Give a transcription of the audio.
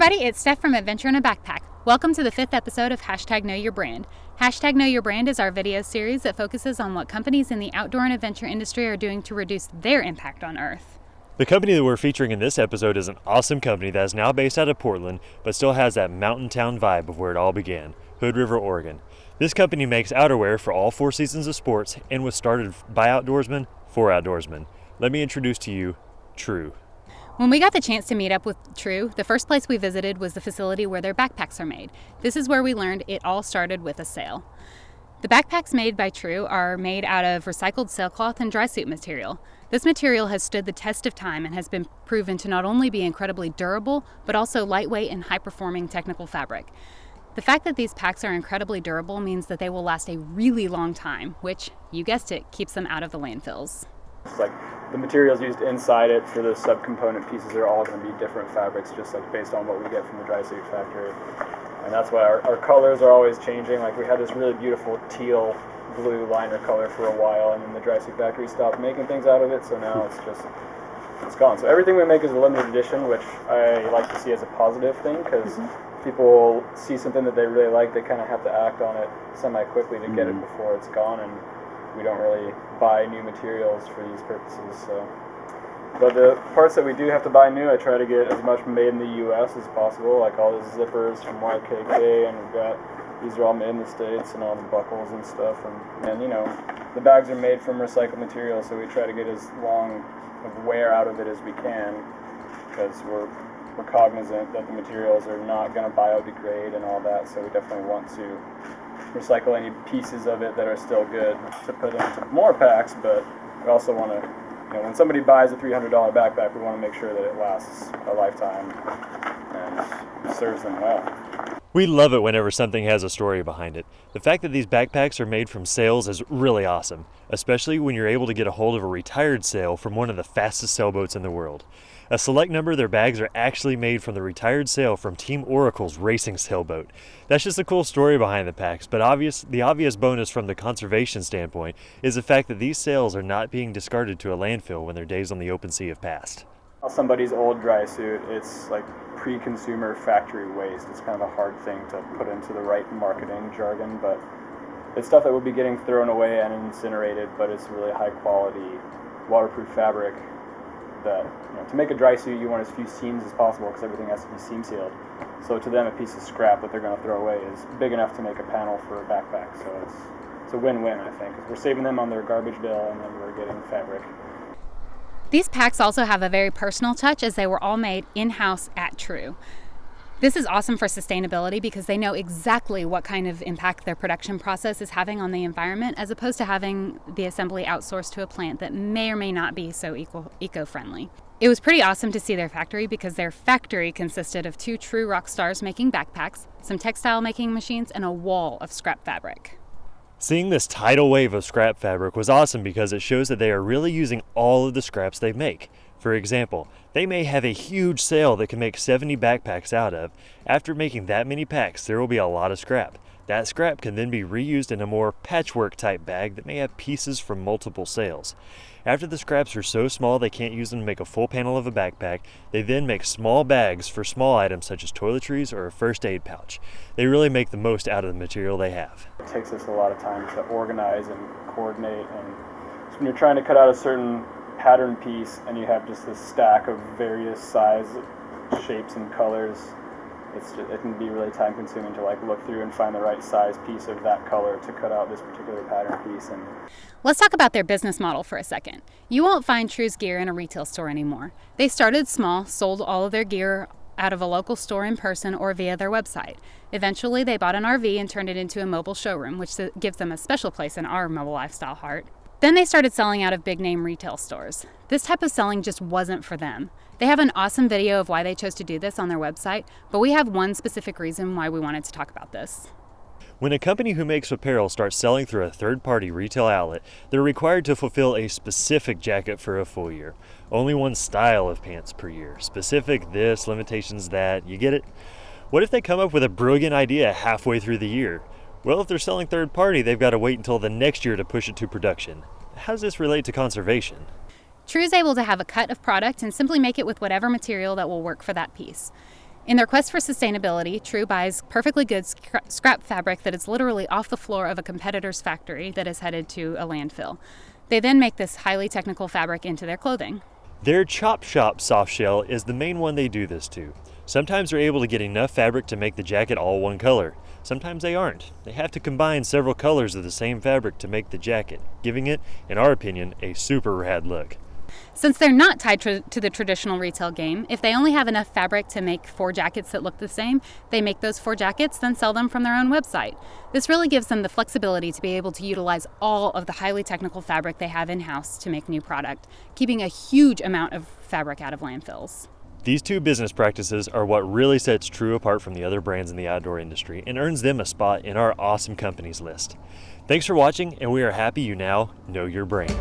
everybody, it's Steph from Adventure in a Backpack. Welcome to the 5th episode of Know Your Brand. Know Your Brand is our video series that focuses on what companies in the outdoor and adventure industry are doing to reduce their impact on Earth. The company that we're featuring in this episode is an awesome company that is now based out of Portland, but still has that mountain town vibe of where it all began, Hood River, Oregon. This company makes outerwear for all 4 seasons of sports and was started by outdoorsmen for outdoorsmen. Let me introduce to you Trew. When we got the chance to meet up with Trew, the first place we visited was the facility where their backpacks are made. This is where we learned it all started with a sail. The backpacks made by Trew are made out of recycled sailcloth and dry suit material. This material has stood the test of time and has been proven to not only be incredibly durable, but also lightweight and high-performing technical fabric. The fact that these packs are incredibly durable means that they will last a really long time, which, you guessed it, keeps them out of the landfills. It's like the materials used inside it for the subcomponent pieces are all going to be different fabrics, just like based on what we get from the dry suit factory. And that's why our colors are always changing. Like we had this really beautiful teal blue liner color for a while, and then the dry suit factory stopped making things out of it, so now it's gone. So everything we make is a limited edition, which I like to see as a positive thing, because people see something that they really like, they kind of have to act on it semi-quickly to get it before it's gone, and we don't really buy new materials for these purposes. So, but the parts that we do have to buy new, I try to get as much made in the U.S. as possible, like all the zippers from YKK, and these are all made in the States, and all the buckles and stuff, and you know, the bags are made from recycled material, so we try to get as long of wear out of it as we can, because we're cognizant that the materials are not going to biodegrade and all that, so we definitely want to recycle any pieces of it that are still good to put into more packs, but we also want to, you know, when somebody buys a $300 backpack, we want to make sure that it lasts a lifetime and serves them well. We love it whenever something has a story behind it. The fact that these backpacks are made from sails is really awesome, especially when you're able to get a hold of a retired sail from one of the fastest sailboats in the world. A select number of their bags are actually made from the retired sail from Team Oracle's racing sailboat. That's just a cool story behind the packs, but the obvious bonus from the conservation standpoint is the fact that these sails are not being discarded to a landfill when their days on the open sea have passed. Somebody's old dry suit, it's like pre-consumer factory waste. It's kind of a hard thing to put into the right marketing jargon, but it's stuff that would be getting thrown away and incinerated, but it's really high quality waterproof fabric that, you know, to make a dry suit you want as few seams as possible because everything has to be seam sealed. So to them a piece of scrap that they're going to throw away is big enough to make a panel for a backpack. So it's a win-win, I think, because we're saving them on their garbage bill and then we're getting fabric. These packs also have a very personal touch as they were all made in-house at Trew. This is awesome for sustainability because they know exactly what kind of impact their production process is having on the environment, as opposed to having the assembly outsourced to a plant that may or may not be so eco-friendly. It was pretty awesome to see their factory because their factory consisted of 2 true rock stars making backpacks, some textile making machines, and a wall of scrap fabric. Seeing this tidal wave of scrap fabric was awesome because it shows that they are really using all of the scraps they make. For example, they may have a huge sail that can make 70 backpacks out of. After making that many packs, there will be a lot of scrap. That scrap can then be reused in a more patchwork type bag that may have pieces from multiple sails. After the scraps are so small they can't use them to make a full panel of a backpack, they then make small bags for small items such as toiletries or a first aid pouch. They really make the most out of the material they have. It takes us a lot of time to organize and coordinate, and so when you're trying to cut out a certain pattern piece and you have just this stack of various size, shapes, and colors, it can be really time consuming to like look through and find the right size piece of that color to cut out this particular pattern piece. And let's talk about their business model for a second. You won't find Trew's gear in a retail store anymore. They started small, sold all of their gear out of a local store in person or via their website. Eventually, they bought an RV and turned it into a mobile showroom, which gives them a special place in our mobile lifestyle heart. Then they started selling out of big-name retail stores. This type of selling just wasn't for them. They have an awesome video of why they chose to do this on their website, but we have one specific reason why we wanted to talk about this. When a company who makes apparel starts selling through a third-party retail outlet, they're required to fulfill a specific jacket for a full year. Only one style of pants per year. Specific this, limitations that. You get it? What if they come up with a brilliant idea halfway through the year? Well, if they're selling third-party, they've got to wait until the next year to push it to production. How does this relate to conservation? Trew is able to have a cut of product and simply make it with whatever material that will work for that piece. In their quest for sustainability, Trew buys perfectly good scrap fabric that is literally off the floor of a competitor's factory that is headed to a landfill. They then make this highly technical fabric into their clothing. Their Chop Shop soft shell is the main one they do this to. Sometimes they're able to get enough fabric to make the jacket all one color. Sometimes they aren't. They have to combine several colors of the same fabric to make the jacket, giving it, in our opinion, a super rad look. Since they're not tied to the traditional retail game, if they only have enough fabric to make 4 jackets that look the same, they make those 4 jackets, then sell them from their own website. This really gives them the flexibility to be able to utilize all of the highly technical fabric they have in-house to make new product, keeping a huge amount of fabric out of landfills. These 2 business practices are what really sets Trew apart from the other brands in the outdoor industry and earns them a spot in our awesome companies list. Thanks for watching, and we are happy you now know your brand.